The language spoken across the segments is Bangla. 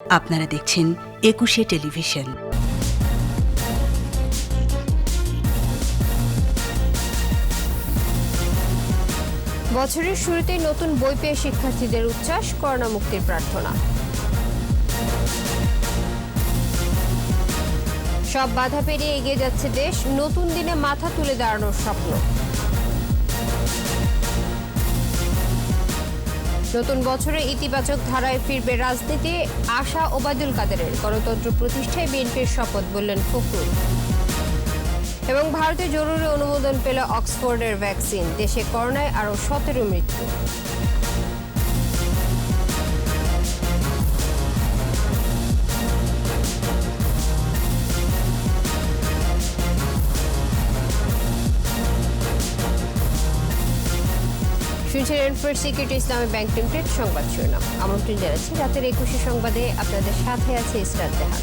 আপনারা দেখছেন একুশে টেলিভিশন। বছরের শুরুতেই নতুন বই পেয়ে শিক্ষার্থীদের উচ্ছ্বাস, করোনা মুক্তির প্রার্থনা। সব বাধা পেরিয়ে এগিয়ে যাচ্ছে দেশ, নতুন দিনে মাথা তুলে দাঁড়ানোর স্বপ্ন। নতুন বছরে ইতিবাচক ধারায় ফিরবে রাজনীতি, আশা ওবায়দুল কাদেরের। গণতন্ত্র প্রতিষ্ঠায় বিএনপির শপথ, বললেন ফখরুল। এবং ভারতে জরুরি অনুমোদন পেল অক্সফোর্ডের ভ্যাকসিন, দেশে করোনায় আরও 17 মৃত্যু। শুনছিলেন ফার্স্ট সিকিউরিটি ইসলামী ব্যাংক লিমিটেড সংবাদ শিরোনাম। আমন্ত্রণ জানাচ্ছি রাতের 21 সংবাদে, আপনাদের সাথে আছে ইসরাত জাহান।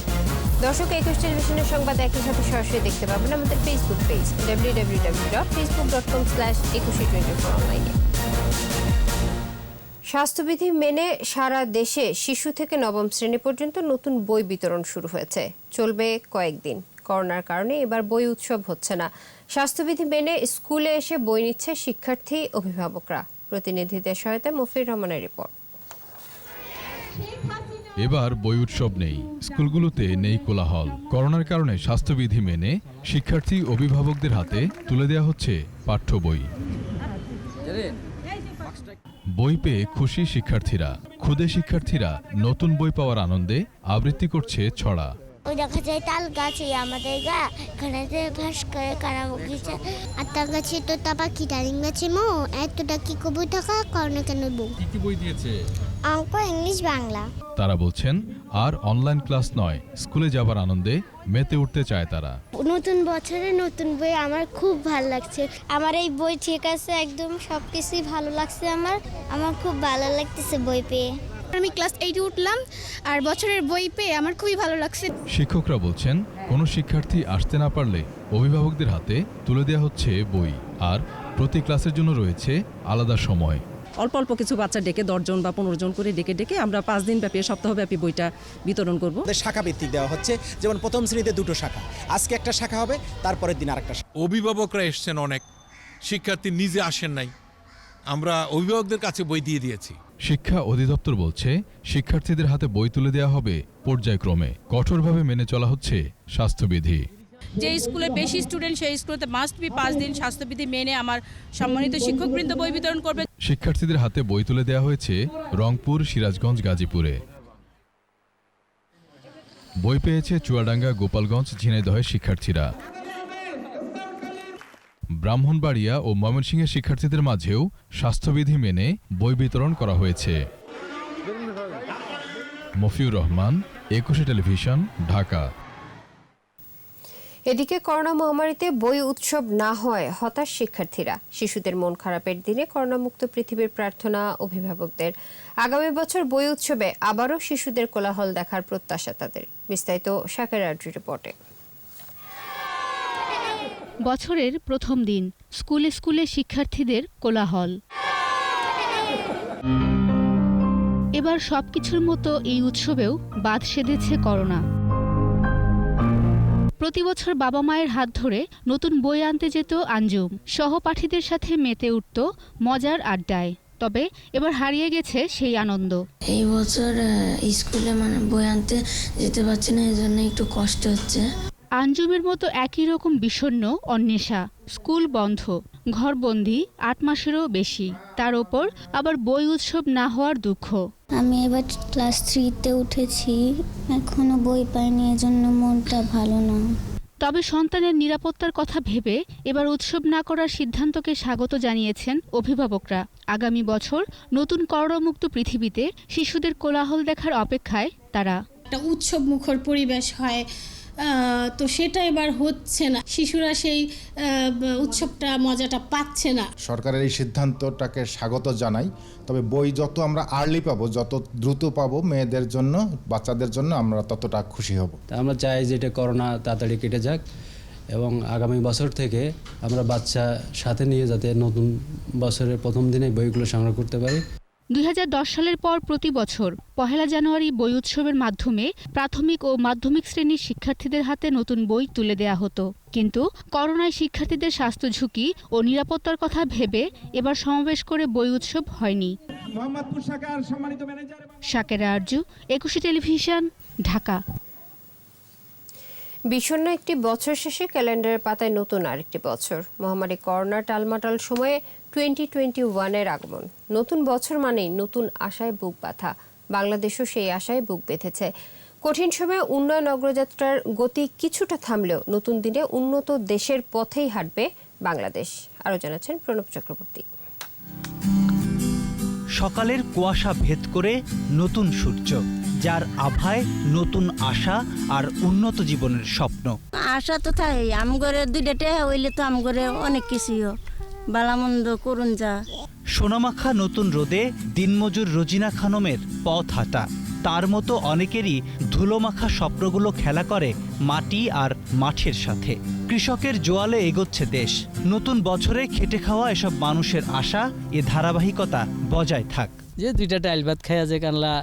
দর্শক, 21 টেলিভিশনের সংবাদ একই সাথে সরাসরি দেখতে পাবেন আমাদের ফেসবুক পেজ www.facebook.com/2124 অনলাইনে। স্বাস্থ্যবিধি মেনে সারা দেশে শিশু থেকে নবম শ্রেণী পর্যন্ত নতুন বই বিতরণ শুরু হয়েছে, চলবে কয়েকদিন। করোনার কারণে এবার বই উৎসব হচ্ছে না। স্বাস্থ্যবিধি মেনে স্কুলে এসে বই নিচ্ছে শিক্ষার্থী, অভিভাবকরা। প্রতিনিধিদের সহায়তায় মফির রহমানের রিপোর্ট। এবার বই উৎসব নেই, স্কুলগুলোতে নেই কোলাহল। করোনার কারণে স্বাস্থ্যবিধি মেনে শিক্ষার্থী অভিভাবকদের হাতে তুলে দেওয়া হচ্ছে পাঠ্য বই। বই পেয়ে খুশি শিক্ষার্থীরা। ক্ষুদে শিক্ষার্থীরা নতুন বই পাওয়ার আনন্দে আবৃত্তি করছে ছড়া। ওই দেখা যায় তাল গাছ, আমাদের গা এখানে ভাস করে কারামুখি আর তাল গাছে তো তাপা কি ডালিম গাছে মো এতটা কি কবুই থাকা করোনা কেন বউ। কি বই দিয়েছে? অঙ্ক, ইংলিশ, বাংলা। তারা বলছেন আর অনলাইন ক্লাস নয়, স্কুলে যাবার আনন্দে মেতে উঠতে চায় তারা। নতুন বছরে নতুন বই আমার খুব ভালো লাগছে। আমার এই বই ঠিক আছে, একদম সবকিছুই ভালো লাগছে। আমার খুব ভালো লাগতেছে বই পেয়ে। আমি ক্লাস 8 উঠলাম আর বছরের বই পেয়ে আমার খুবই ভালো লাগছে। শিক্ষকরা বলছেন কোনো শিক্ষার্থী আসতে না পারলে অভিভাবকদের হাতে তুলে দেওয়া হচ্ছে বই, আর প্রতি ক্লাসের জন্য রয়েছে আলাদা সময়। অল্প অল্প কিছু বাচ্চা ডেকে 10 জন বা 15 জন করে ডেকে আমরা 5 দিন ব্যাপী, সপ্তাহব্যাপী বইটা বিতরণ করব। শাখা ভিত্তিক দেওয়া হচ্ছে, যেমন প্রথম শ্রেণীতে 2টো শাখা, আজকে একটা শাখা হবে, তারপরের দিন আরেকটা শাখা। অভিভাবকরা এসছেন অনেক, শিক্ষার্থী নিজে আসেন নাই, আমরা অভিভাবকদের কাছে বই দিয়ে দিয়েছি। শিক্ষা অধিদপ্তর বলছে শিক্ষার্থীদের হাতে বই তুলে দেওয়া হবে পর্যায়ক্রমে। কঠোরভাবে মেনে চলা হচ্ছে স্বাস্থ্যবিধি। যে স্কুলে বেশি স্টুডেন্ট সেই স্কুলেতে মাস্ট বি 5 দিন স্বাস্থ্যবিধি মেনে আমার সম্মানিত শিক্ষকবৃন্দ বই বিতরণ করবে। শিক্ষার্থীদের হাতে বই তুলে দেওয়া হয়েছে রংপুর, সিরাজগঞ্জ, গাজীপুরে। বই পেয়েছে চুয়াডাঙ্গা, গোপালগঞ্জ, ঝিনাইদহের শিক্ষার্থীরা। ব্রাহ্মণবাড়িয়া ও ময়মনসিংহের শিক্ষার্থীদের মাঝেও স্বাস্থ্যবিধি মেনে বই বিতরণ করা হয়েছে। মফিউর রহমান, একুশে টেলিভিশন, ঢাকা। এদিকে করোনা মহামারীতে বই উৎসব না হয় হতাশ শিক্ষার্থীরা। শিশুদের মন খারাপের দিনে করোনামুক্ত পৃথিবীর প্রার্থনা অভিভাবকদের। আগামী বছর বই উৎসবে আবারও শিশুদের কোলাহল দেখার প্রত্যাশা তাদের। বিস্তারিত শাকের আড্রি রিপোর্টে। বছরের প্রথম দিন, স্কুলে স্কুলে শিক্ষার্থীদের কোলাহল। এবার সবকিছুর মতো এই উৎসবেও বাদ সেধেছে করোনা। প্রতি বছর বাবা মায়ের হাত ধরে নতুন বই আনতে যেত আঞ্জুম, সহপাঠীদের সাথে মেতে উঠত মজার আড্ডায়। তবে এবার হারিয়ে গেছে সেই আনন্দ। এই বছর স্কুলে বই আনতে যেতে পারছি না, এজন্য একটু কষ্ট হচ্ছে। আঞ্জুমের মতো একই রকম বিষণ্ণ অন্বেষা। স্কুল বন্ধ, ঘরবন্দি 8 মাসেরও বেশি, তার ওপর আবার বই উৎসব না হওয়ার দুঃখ। আমি এবার ক্লাস 3-তে উঠেছি, এখনো বই পাইনি, এজন্য মনটা ভালো না। তবে সন্তানের নিরাপত্তার কথা ভেবে এবার উৎসব না করার সিদ্ধান্তকে স্বাগত জানিয়েছেন অভিভাবকরা। আগামী বছর নতুন করোনামুক্ত পৃথিবীতে শিশুদের কোলাহল দেখার অপেক্ষায় তারা। একটা উৎসব মুখর পরিবেশ হয়, তো সেটা এবার হচ্ছে না। শিশুরা সেই উৎসবটা মজাটা পাচ্ছে না। সরকারের এই সিদ্ধান্তটাকে স্বাগত জানাই। তবে বই যত আমরা আর্লি পাবো, যত দ্রুত পাবো মেয়েদের জন্য, বাচ্চাদের জন্য, আমরা ততটা খুশি হব। আমরা চাই যে এটা করোনা তাড়াতাড়ি কেটে যাক এবং আগামী বছর থেকে আমরা বাচ্চা সাথে নিয়ে যাতে নতুন বছরের প্রথম দিনে বইগুলো সংগ্রহ করতে পারি। 2010 সালের পর প্রতি বছর 1 জানুয়ারি বই উৎসবের মাধ্যমে প্রাথমিক ও মাধ্যমিক শ্রেণীর শিক্ষার্থীদের হাতে নতুন বই তুলে দেয়া হতো। কিন্তু করোনায় শিক্ষার্থীদের স্বাস্থ্য ঝুঁকি ও নিরাপত্তার কথা ভেবে এবার সমাবেশ করে বই উৎসব হয়নি। শাকেরা আরজু, একুশে টেলিভিশন, ঢাকা। বিষণ্ণ একটি বছর শেষে ক্যালেন্ডারের পাতায় নতুন আরেকটি বছর। মহামারী করোনার টালমাটাল সময়ে 2021-এর আগমন। নতুন বছর মানেই নতুন আশায় বুক বাঁধা। বাংলাদেশও সেই আশায় বুক বেঁধেছে। কঠিন সময়ে উন্নয়ন অগ্রযাত্রার গতি কিছুটা থামলেও নতুন দিনে উন্নত দেশের পথেই হাঁটবে বাংলাদেশ। আরও জানাচ্ছেন প্রণব চক্রবর্তী। সকালের কুয়াশা ভেদ করে নতুন সূর্য, যার আভায় নতুন আশা আর উন্নত জীবনের স্বপ্ন। আশা তো তাই আমগরে দুইটা হইলে তো আমগরে অনেক কিছুই বালামন্দ করুন যা। সোনামাখা নতুন রোদে দিনমজুর রোজিনা খানমের পথ হাঁটা। তার মতো অনেকেরই ধুলোমাখা স্বপ্নগুলো খেলা করে মাটি আর মাঠের সাথে। কৃষকের জোয়ালে এগোচ্ছে দেশ। নতুন বছরে খেটে খাওয়া এসব মানুষের আশা এ ধারাবাহিকতা বজায় থাক। যে দুইটা ডাইল ভাত খাইয়া যে কানলা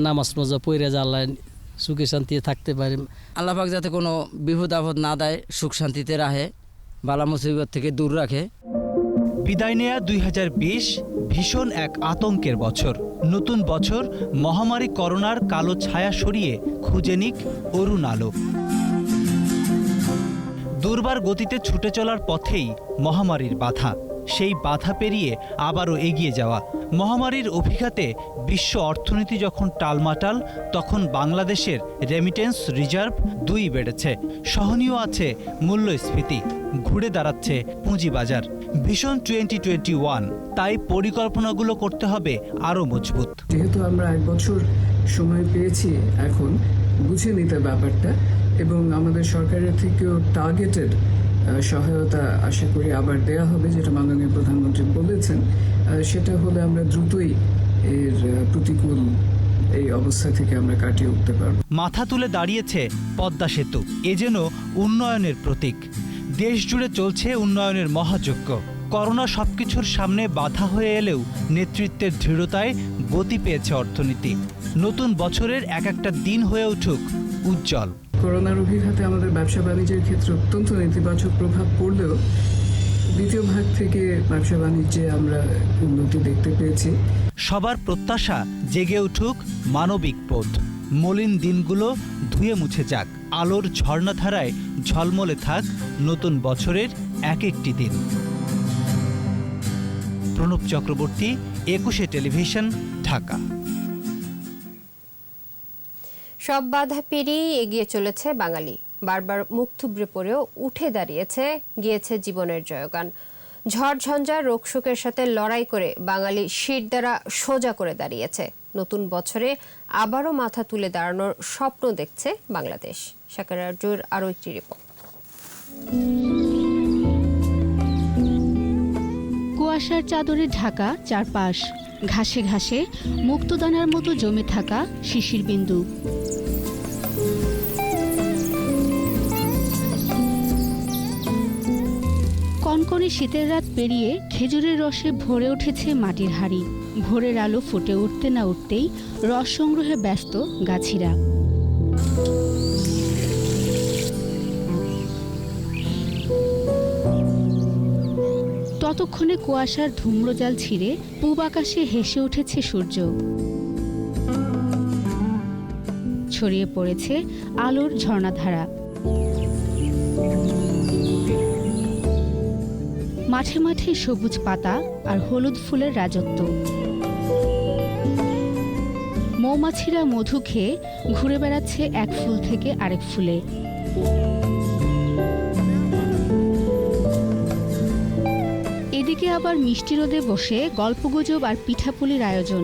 নামাজ মজা পইরা যা আল্লাহ সুখে শান্তিতে থাকতে পারে। আল্লাহ পাক যাতে কোনো বিপদ আপদ না দেয়, সুখ শান্তিতে রাখে, বালা মুসিবত থেকে দূর রাখে। বিদায় নেয়া 2020 ভীষণ এক আতঙ্কের বছর। নতুন বছর মহামারী করোনার কালো ছায়া সরিয়ে খুঁজে নিক অরুণ আলো। দুর্বার গতিতে ছুটে চলার পথেই মহামারীর বাধা। সেই বাধা পেরিয়ে আবারও এগিয়ে যাওয়া। মহামারীর অভিঘাতে বিশ্ব অর্থনীতি যখন টালমাটাল, তখন বাংলাদেশের রেমিটেন্স রিজার্ভ 2 বেড়েছে। সহনীয় আছে মূল্যস্ফীতি, ঘুরে দাঁড়াচ্ছে পুঁজিবাজার। ভিশন 2021, তাই পরিকল্পনাগুলো করতে হবে আরও মজবুত। যেহেতু আমরা 1 বছর সময় পেয়েছি এখন বুঝে নিতে ব্যাপারটা, এবং আমাদের সরকারের থেকেও টার্গেটেড সহায়তা আশা করি আবার দেয়া হবে, যেটা মাননীয় প্রধানমন্ত্রী বলেছেন। সেটা হলে আমরা দ্রুতই এর প্রতিকূল এই অবস্থা থেকে আমরা কাটিয়ে উঠতে পারব। মাথা তুলে দাঁড়িয়েছে পদ্মা সেতু, এ যেন উন্নয়নের প্রতীক। দেশ জুড়ে চলছে উন্নয়নের মহাযজ্ঞ। করোনা সবকিছুর সামনে বাধা হয়ে এলেও নেতৃত্বের দৃঢ়তায় গতি পেয়েছে অর্থনীতি। নতুন বছরের এক একটা দিন হয়ে উঠুক উজ্জ্বল। করোনার অভিঘাতে আমাদের ব্যবসা বাণিজ্যের ক্ষেত্রে অত্যন্ত নেতিবাচক প্রভাব পড়লেও দ্বিতীয় ভাগ থেকে ব্যবসা বাণিজ্যে আমরা উন্নতি দেখতে পেয়েছি। সবার প্রত্যাশা জেগে উঠুক মানবিক পথ। মলিন দিনগুলো ধুয়ে মুছে যাক। আলোর ঝর্ণাধারায় ঝলমলে থাক নতুন বছরের এক একটি দিন। প্রণব চক্রবর্তী, একুশে টেলিভিশন, ঢাকা। সব বাধা পেরিয়ে এগিয়ে চলেছে বাঙালি। বারবার মুখ থুবড়ে পড়েও উঠে গিয়েছে জীবনের জয়গান। ঝড় ঝঞ্ঝা রোগ শোকের সাথে লড়াই করে বাঙালি শির দ্বারা সোজা করে দাঁড়িয়েছে। নতুন বছরে আবারও মাথা তুলে দাঁড়ানোর স্বপ্ন দেখছে বাংলাদেশ। শাকেরা আরজুর আরও একটি রিপোর্ট। কুয়াশার চাদরে ঢাকা চারপাশ। ঘাসে ঘাসে মুক্তদানার মতো জমে থাকা শিশির বিন্দু। কনকনে শীতের রাত পেরিয়ে খেজুরের রসে ভরে উঠেছে মাটির হাড়ি। ভোরের আলো ফুটে উঠতে না উঠতেই রস সংগ্রহে ব্যস্ত গাছিরা। ততক্ষণে কুয়াশার ধূম্রজাল ছিঁড়ে পূব আকাশে হেসে উঠেছে সূর্য। ছড়িয়ে পড়েছে আলোর ঝর্ণাধারা। মাঠে মাঠে সবুজ পাতা আর হলুদ ফুলের রাজত্ব। মৌমাছিরা মধু খেয়ে ঘুরে বেড়াচ্ছে এক ফুল থেকে আরেক ফুলে। এদিকে আবার মিষ্টি রোদে বসে গল্পগুজব আর পিঠাপুলির আয়োজন।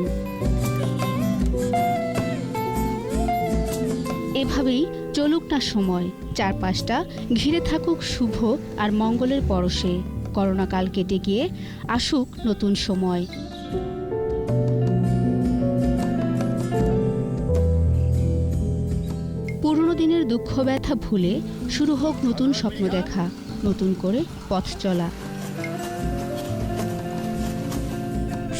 এভাবেই চলুক না সময়, চারপাশটা ঘিরে থাকুক শুভ আর মঙ্গলের পরশে। করোনাকাল কেটে গিয়ে আসুক নতুন সময়। পুরনো দিনের দুঃখ ব্যথা ভুলে শুরু হোক নতুন স্বপ্ন দেখা, নতুন করে পথ চলা।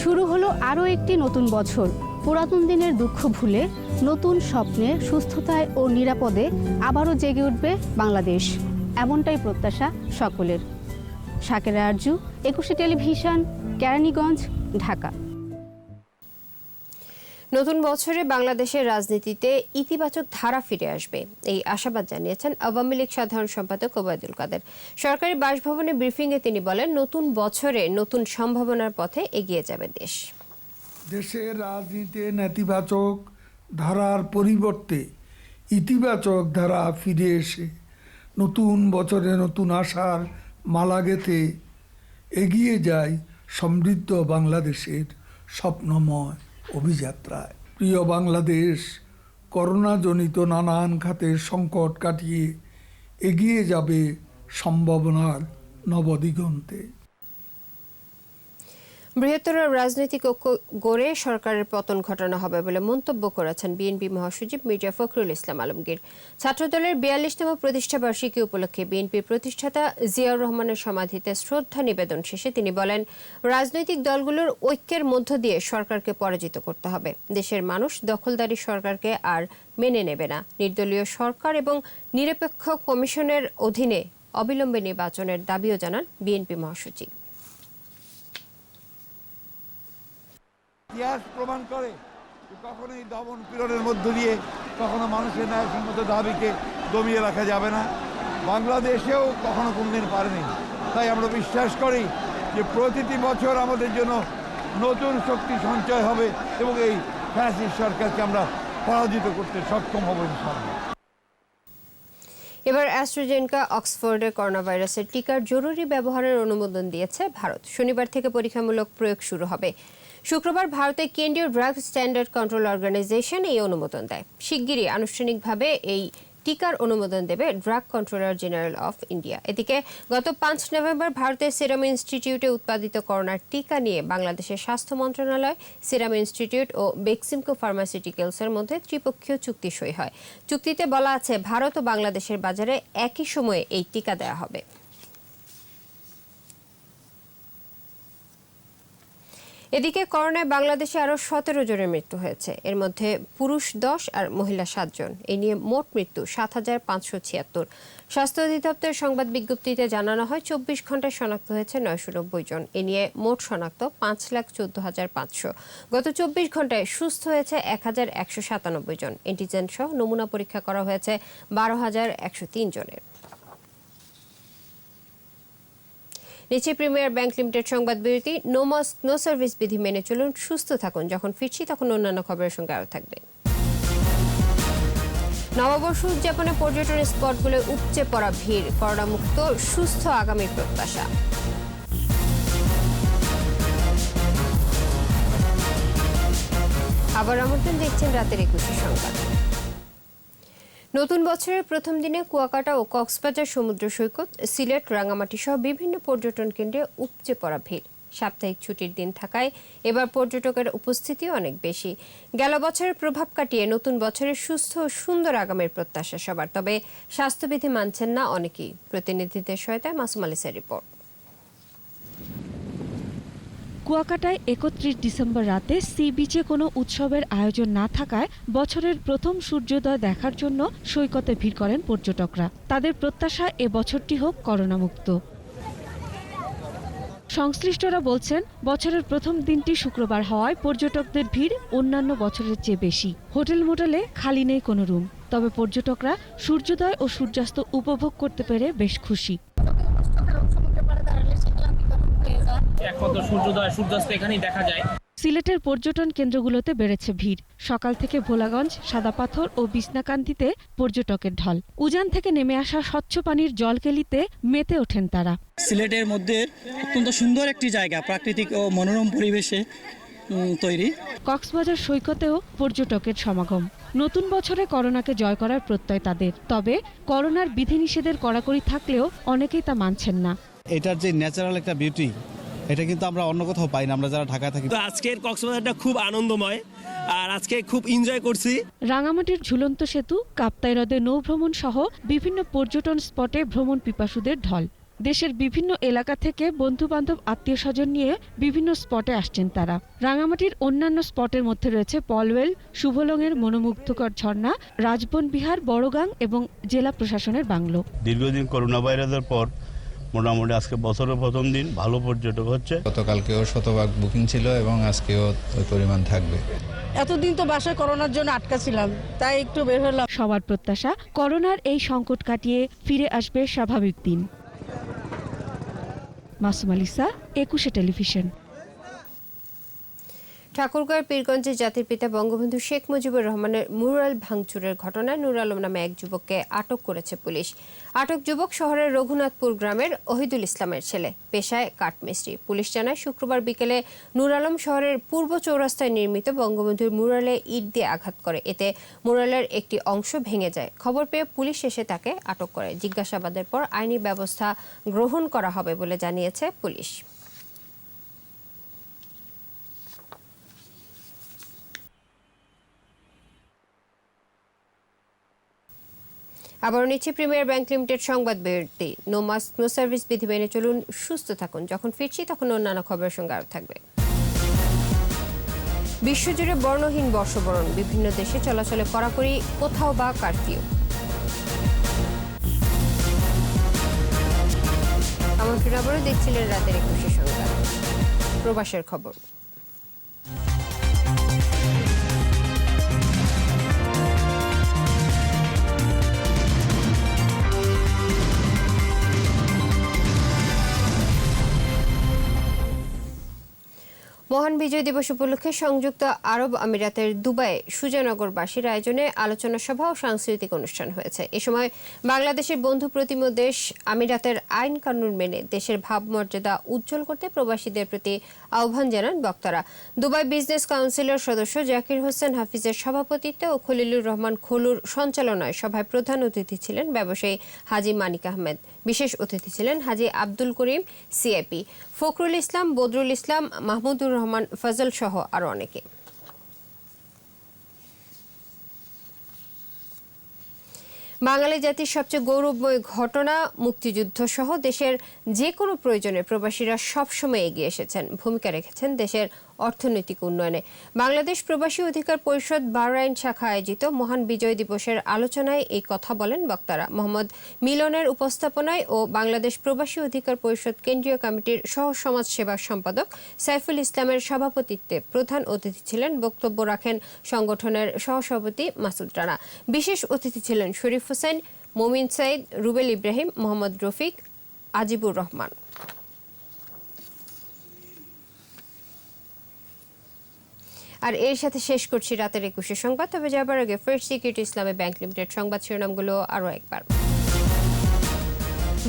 শুরু হলো আরও একটি নতুন বছর। পুরাতন দিনের দুঃখ ভুলে নতুন স্বপ্নে, সুস্থতায় ও নিরাপদে আবারও জেগে উঠবে বাংলাদেশ, এমনটাই প্রত্যাশা সকলের। শাকেরা আরজু, একুশে টেলিভিশন, কেরানীগঞ্জ, ঢাকা। নতুন বছরে বাংলাদেশের রাজনীতিতে ইতিবাচক ধারা ফিরে আসবে, এই আশাবাদ জানিয়েছেন আওয়ামী লীগ সাধারণ সম্পাদক ওবায়দুল কাদের। সরকারি বাসভবনে ব্রিফিংয়ে তিনি বলেন, নতুন বছরে নতুন সম্ভাবনার পথে এগিয়ে যাবে দেশ। দেশের রাজনীতিতে নেতিবাচক ধারার পরিবর্তে ইতিবাচক ধারা ফিরে এসে নতুন বছরে নতুন আশার মালা গেঁথে এগিয়ে যায় সমৃদ্ধ বাংলাদেশের স্বপ্নময় অভিযাত্রায়। প্রিয় বাংলাদেশ করোনাজনিত নানান খাতের সংকট কাটিয়ে এগিয়ে যাবে সম্ভাবনার নবদিগন্তে। বৃহত্তর রাজনৈতিক ঐক্য গড়ে সরকারের পতন ঘটানো হবে বলে মন্তব্য করেছেন বিএনপি মহাসচিব মির্জা ফখরুল ইসলাম আলমগীর। ছাত্রদলের 42তম প্রতিষ্ঠাবার্ষিকী উপলক্ষে বিএনপির প্রতিষ্ঠাতা জিয়াউর রহমানের সমাধিতে শ্রদ্ধা নিবেদন শেষে তিনি বলেন, রাজনৈতিক দলগুলোর ঐক্যের মধ্য দিয়ে সরকারকে পরাজিত করতে হবে। দেশের মানুষ দখলদারি সরকারকে আর মেনে নেবে না। নির্দলীয় সরকার এবং নিরপেক্ষ কমিশনের অধীনে অবিলম্বে নির্বাচনের দাবিও জানান বিএনপি মহাসচিব। ইতিহাস প্রমাণ করে কখনো এই দমন পীড়নের মধ্য দিয়ে কখনো মানুষের ন্যায়সঙ্গত দাবিকে দমিয়ে রাখা যাবে না। বাংলাদেশেও কখনো কোনদিন পারেনি। তাই আমরা বিশ্বাস করি যে প্রতিটি বছর আমাদের জন্য নতুন শক্তি সঞ্চয় হবে এবং এই ফ্যাসিস্ট সরকারকে আমরা পরাজিত করতে সক্ষম হব ইনশাআল্লাহ। এবার অ্যাস্ট্রাজেনেকা অক্সফোর্ডের করোনা ভাইরাসের টিকার জরুরি ব্যবহারের অনুমোদন দিয়েছে ভারত। শনিবার থেকে পরীক্ষামূলক প্রয়োগ শুরু হবে। শুক্রবার ভারতের কেন্দ্রীয় ড্রাগ স্ট্যান্ডার্ড কন্ট্রোল অর্গানাইজেশন এই অনুমোদন দেয়। শিগগিরই আনুষ্ঠানিকভাবে এই টিকার অনুমোদন দেবে drug controller general of India. এদিকে গত 5 নভেম্বর ভারতের সিরাম ইনস্টিটিউটে উৎপাদিত করোনার টিকা নিয়ে বাংলাদেশের স্বাস্থ্য মন্ত্রণালয়, সিরাম ইনস্টিটিউট ও বেক্সিমকো ফার্মাসিউটিক্যালসের মধ্যে ত্রিপক্ষীয় চুক্তি সই হয়। চুক্তিতে বলা আছে, ভারত ও বাংলাদেশের বাজারে একই সময়ে এই টিকা দেওয়া হবে। এদিকে করোনায় বাংলাদেশে আরও 17 জনের মৃত্যু হয়েছে। এর মধ্যে পুরুষ 10 আর মহিলা 7 জন। এই নিয়ে মোট মৃত্যু 7,576। স্বাস্থ্য অধিদপ্তরের সংবাদ বিজ্ঞপ্তিতে জানানো হয়, 24 ঘন্টায় শনাক্ত হয়েছে 990 জন। এ নিয়ে মোট শনাক্ত 5,14,500। গত 24 ঘন্টায় সুস্থ হয়েছে 1,197 জন। অ্যান্টিজেন সহ নমুনা পরীক্ষা করা হয়েছে 12,103 জনের। নিচে প্রিমিয়ার ব্যাংক লিমিটেড সংবাদ বিরতি। নো মাস্ক নো সার্ভিস বিধি মেনে চলুন, সুস্থ থাকুন। যখন ফিরছি তখন অন্যান্য খবরের সঙ্গে আরও থাকবে। নববর্ষ উদযাপনে পর্যটন স্পটগুলোয় উপচে পড়া ভিড়, করোনামুক্ত সুস্থ আগামীর প্রত্যাশা। আবার আমন্ত্রণ দেখছেন রাতের 21 সংবাদ। নতুন বছরের প্রথম দিনে কুয়াকাটা ও কক্সবাজার সমুদ্র সৈকত, সিলেট, রাঙামাটি সহ বিভিন্ন পর্যটন কেন্দ্রে উপচে পড়া ভিড়। সাপ্তাহিক ছুটির দিন থাকায় এবার পর্যটকের উপস্থিতিও অনেক বেশি। গেল বছরের প্রভাব কাটিয়ে নতুন বছরের সুস্থ ও সুন্দর আগামীর প্রত্যাশা সবার। তবে স্বাস্থ্যবিধি মানছেন না অনেকেই। প্রতিনিধিদের সহায়তায় মাসুম আলিসের রিপোর্ট। কুয়াকাটায় 31 ডিসেম্বর রাতে সি বিচে কোনো উৎসবের আয়োজন না থাকায় বছরের প্রথম সূর্যোদয় দেখার জন্য সৈকতে ভিড় করেন পর্যটকরা। তাদের প্রত্যাশা এ বছরটি হোক করোনামুক্ত। সংশ্লিষ্টরা বলছেন, বছরের প্রথম দিনটি শুক্রবার হওয়ায় পর্যটকদের ভিড় অন্যান্য বছরের চেয়ে বেশি। হোটেল মোটেলে খালি নেই কোনো রুম। তবে পর্যটকরা সূর্যোদয় ও সূর্যাস্ত উপভোগ করতে পেরে বেশ খুশি। একমাত্র সূর্যোদয় সূর্যাস্ত এখানেই দেখা যায়। সিলেটের পর্যটন কেন্দ্রগুলোতে বেড়েছে ভিড়। সকাল থেকে ভোলাগঞ্জ, সাদাপাথর ও বিছনাকান্দিতে পর্যটকের ঢল। উজান থেকে নেমে আসা স্বচ্ছ পানির জলকেলিতে মেতে ওঠেন তারা। সিলেটের মধ্যে অত্যন্ত সুন্দর একটি জায়গা, প্রাকৃতিক ও মনোরম পরিবেশে তৈরি। কক্সবাজার সৈকতেও পর্যটকের সমাগম। নতুন বছরে করোনাকে জয় করার প্রত্যয় তাদের। তবে করোনার বিধিনিষেধের কড়াকড়ি থাকলেও অনেকেই তা মানছেন না। এটার যে ন্যাচারাল একটা বিউটি, এটা কিন্তু আমরা অন্য কোথাও পাই না, আমরা যারা ঢাকায় থাকি। তো আজকের কক্সবাজারটা খুব আনন্দময়, আর আজকে খুব এনজয় করছি। রাঙামাটির ঝুলন্ত সেতু, কাপ্তাই হ্রদে নৌভ্রমণ সহ বিভিন্ন পর্যটন স্পটে ভ্রমণ পিপাসুদের ঢল। দেশের বিভিন্ন এলাকা থেকে বন্ধু-বান্ধব, আত্মীয়-স্বজন নিয়ে বিভিন্ন স্পটে আসছেন তারা। রাঙামাটির অন্যান্য স্পটের মধ্যে রয়েছে পলওয়েল, শুভলংয়ের মনোমুগ্ধকর ঝর্ণা, রাজবন বিহার, বড়গাং এবং জেলা প্রশাসনের বাংলো। দীর্ঘদিন করোনা ভাইরাসের পর মোটামুটি আজকে বছরের প্রথম দিন ভালো পর্যটক হচ্ছে। গতকালকেও শতভাগ বুকিং ছিল এবং আজকেও ওই পরিমাণ থাকবে। এতদিন তো বাসায় করোনার জন্য আটকা ছিলাম, তাই একটু বের হলাম। সবার প্রত্যাশা করোনার এই সংকট কাটিয়ে ফিরে আসবে স্বাভাবিক দিন। মাসুম আলিসা, 21 টেলিভিশন। ঠাকুরগাঁওয়ের পীরগঞ্জে জাতির পিতা বঙ্গবন্ধু শেখ মুজিবুর রহমানের মুরাল ভাঙচুরের ঘটনায় নূর আলম নামে এক যুবককে আটক করেছে পুলিশ। আটক যুবক শহরের রঘুনাথপুর গ্রামের ওহিদুল ইসলামের ছেলে, পেশায় কাঠমিস্ত্রি। পুলিশ জানায় শুক্রবার বিকেলে নূর আলম শহরের পূর্ব চৌরাস্তায় নির্মিত বঙ্গবন্ধুর মুরালে ইট দিয়ে আঘাত করে। এতে মুরালের একটি অংশ ভেঙে যায়। খবর পেয়ে পুলিশ এসে তাকে আটক করে। জিজ্ঞাসাবাদের পর আইনি ব্যবস্থা গ্রহণ করা হবে বলে জানিয়েছে পুলিশ। আবারও নিচ্ছি প্রিমিয়ার ব্যাংক লিমিটেড সংবাদ বিরতি। নো মাস্ক নো সার্ভিস বিধি মেনে চলুন, সুস্থ থাকুন। যখন ফিরছি তখন অন্যান্য খবরের সঙ্গে আরও থাকবে। বিশ্বজুড়ে বর্ণহীন বর্ষবরণ, বিভিন্ন দেশে চলাচলে কড়াকড়ি, কোথাও বা কারফিউ। আমন্ত্রণ আবারও দেখছিলেন রাতের 21 সংবাদ। প্রবাসের খবর। মহান বিজয় দিবস উপলক্ষে সংযুক্ত আরব আমিরাতের দুবাইয়ে সুজানগরবাসীর আয়োজনে আলোচনা সভা ও সাংস্কৃতিক অনুষ্ঠান হয়েছে। এ সময় বাংলাদেশের বন্ধু প্রতিম দেশ আমিরাতের আইন কানুন মেনে দেশের ভাবমর্যাদা উজ্জ্বল করতে প্রবাসীদের প্রতি আহ্বান জানান বক্তারা। দুবাই বিজনেস কাউন্সিলের সদস্য জাকির হোসেন হাফিজের সভাপতিত্বে ও খলিলুর রহমান খলুর সঞ্চালনায় সভায় প্রধান অতিথি ছিলেন ব্যবসায়ী হাজি মানিক আহমেদ। বিশেষ অতিথি ছিলেন হাজি আব্দুল করিম সিআইপি, ফখরুল ইসলাম, বদরুল ইসলাম, মাহমুদুর রহমান ফজল সহ আরো অনেকে। বাঙালি জাতির সবচেয়ে গৌরবময় ঘটনা মুক্তিযুদ্ধ সহ দেশের যে কোনো প্রয়োজনে প্রবাসীরা সবসময় এগিয়ে এসেছেন, ভূমিকা রেখেছেন দেশের অর্থনৈতিক উন্নয়নে। বাংলাদেশ প্রবাসী অধিকার পরিষদ বাহরাইন শাখা আয়োজিত মহান বিজয় দিবসের আলোচনায় এই কথা বলেন বক্তারা। মোহাম্মদ মিলনের উপস্থাপনায় ও বাংলাদেশ প্রবাসী অধিকার পরিষদ কেন্দ্রীয় কমিটির সহ সমাজ সেবা সম্পাদক সাইফুল ইসলামের সভাপতিত্বে প্রধান অতিথি ছিলেন। বক্তব্য রাখেন সংগঠনের সহসভাপতি মাসুদ রানা। বিশেষ অতিথি ছিলেন শরীফ হোসেন, মোমিন সাইদ, রুবেল ইব্রাহিম, মোহাম্মদ রফিক, আজিবুর রহমান। আর এর সাথে শেষ করছি রাতের 21 সংবাদ। তবে যাবার আগে ফার্স্ট সিকিউরিটি ইসলামী ব্যাংক লিমিটেড সংবাদ শিরোনামগুলো আরও একবার।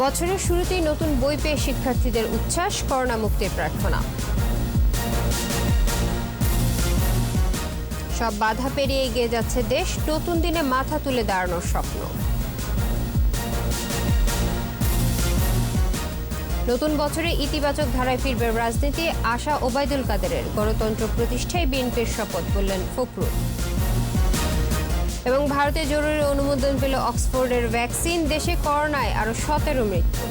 বছরের শুরুতেই নতুন বই পেয়ে শিক্ষার্থীদের উচ্ছ্বাস, করোনা মুক্তির প্রার্থনা। সব বাধা পেরিয়ে এগিয়ে যাচ্ছে দেশ, নতুন দিনে মাথা তুলে দাঁড়ানোর স্বপ্ন। নতুন বছরে ইতিবাচক ধারায় ফিরবে রাজনীতি, আশা ওবায়দুল কাদেরের। গণতন্ত্র প্রতিষ্ঠায় বিএনপির শপথ, বললেন ফখরুল। এবং ভারতে জরুরি অনুমোদন পেল অক্সফোর্ডের ভ্যাকসিন, দেশে করোনায় আরও 17 মৃত্যু।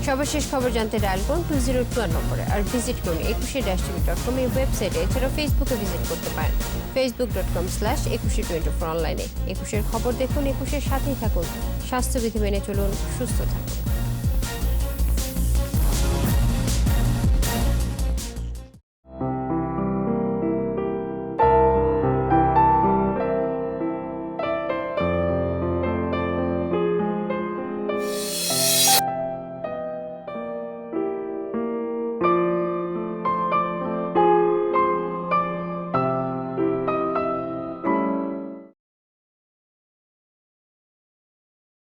সর্বশেষ খবর জানতে ডায়াল করুন 2021 নম্বরে, আর ভিজিট করুন 21tv.com এই ওয়েবসাইটে। এছাড়াও ফেসবুকে ভিজিট করতে পারেন facebook.com/2124 অনলাইনে। 21-এর খবর দেখুন, 21-এর সাথেই থাকুন। স্বাস্থ্যবিধি মেনে চলুন, সুস্থ থাকুন।